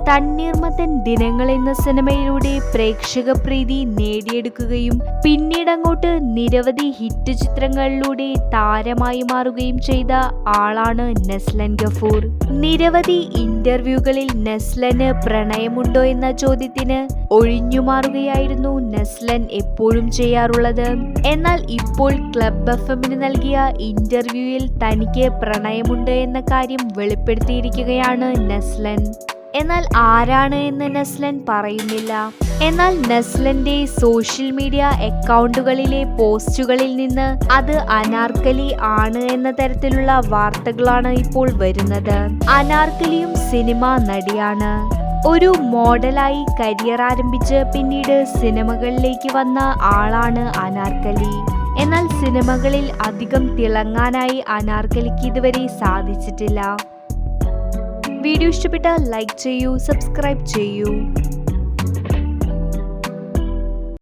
തണ്ണീർമത്തൻ ദിനങ്ങൾ എന്ന സിനിമയിലൂടെ പ്രേക്ഷക പ്രീതി നേടിയെടുക്കുകയും പിന്നീടങ്ങോട്ട് നിരവധി ഹിറ്റ് ചിത്രങ്ങളിലൂടെ താരമായി മാറുകയും ചെയ്ത ആളാണ് നെസ്ലൻ ഗഫൂർ. നിരവധി ഇന്റർവ്യൂകളിൽ നെസ്ലന് പ്രണയമുണ്ടോ എന്ന ചോദ്യത്തിന് ഒഴിഞ്ഞുമാറുകയായിരുന്നു നെസ്ലൻ എപ്പോഴും ചെയ്യാറുള്ളത്. എന്നാൽ ഇപ്പോൾ ക്ലബ് എഫ്എമ്മിന് നൽകിയ ഇന്റർവ്യൂവിൽ തനിക്ക് പ്രണയമുണ്ട് എന്ന കാര്യം വെളിപ്പെടുത്തിയിരിക്കുകയാണ് നെസ്ലൻ. എന്നാൽ ആരാണ് എന്ന് നെസ്ലൻ പറയുന്നില്ല. എന്നാൽ നെസ്ലന്റെ സോഷ്യൽ മീഡിയ അക്കൗണ്ടുകളിലെ പോസ്റ്റുകളിൽ നിന്ന് അത് അനാർക്കലി ആണ് എന്ന തരത്തിലുള്ള വാർത്തകളാണ് ഇപ്പോൾ വരുന്നത്. അനാർക്കലിയും സിനിമാ നടിയാണ്. ഒരു മോഡലായി കരിയർ ആരംഭിച്ച് പിന്നീട് സിനിമകളിലേക്ക് വന്ന ആളാണ് അനാർക്കലി. എന്നാൽ സിനിമകളിൽ അധികം തിളങ്ങാനായി അനാർക്കലിക്ക് ഇതുവരെ സാധിച്ചിട്ടില്ല. വീഡിയോ ഇഷ്ടപ്പെട്ടാൽ ലൈക്ക് ചെയ്യൂ, സബ്സ്ക്രൈബ് ചെയ്യൂ.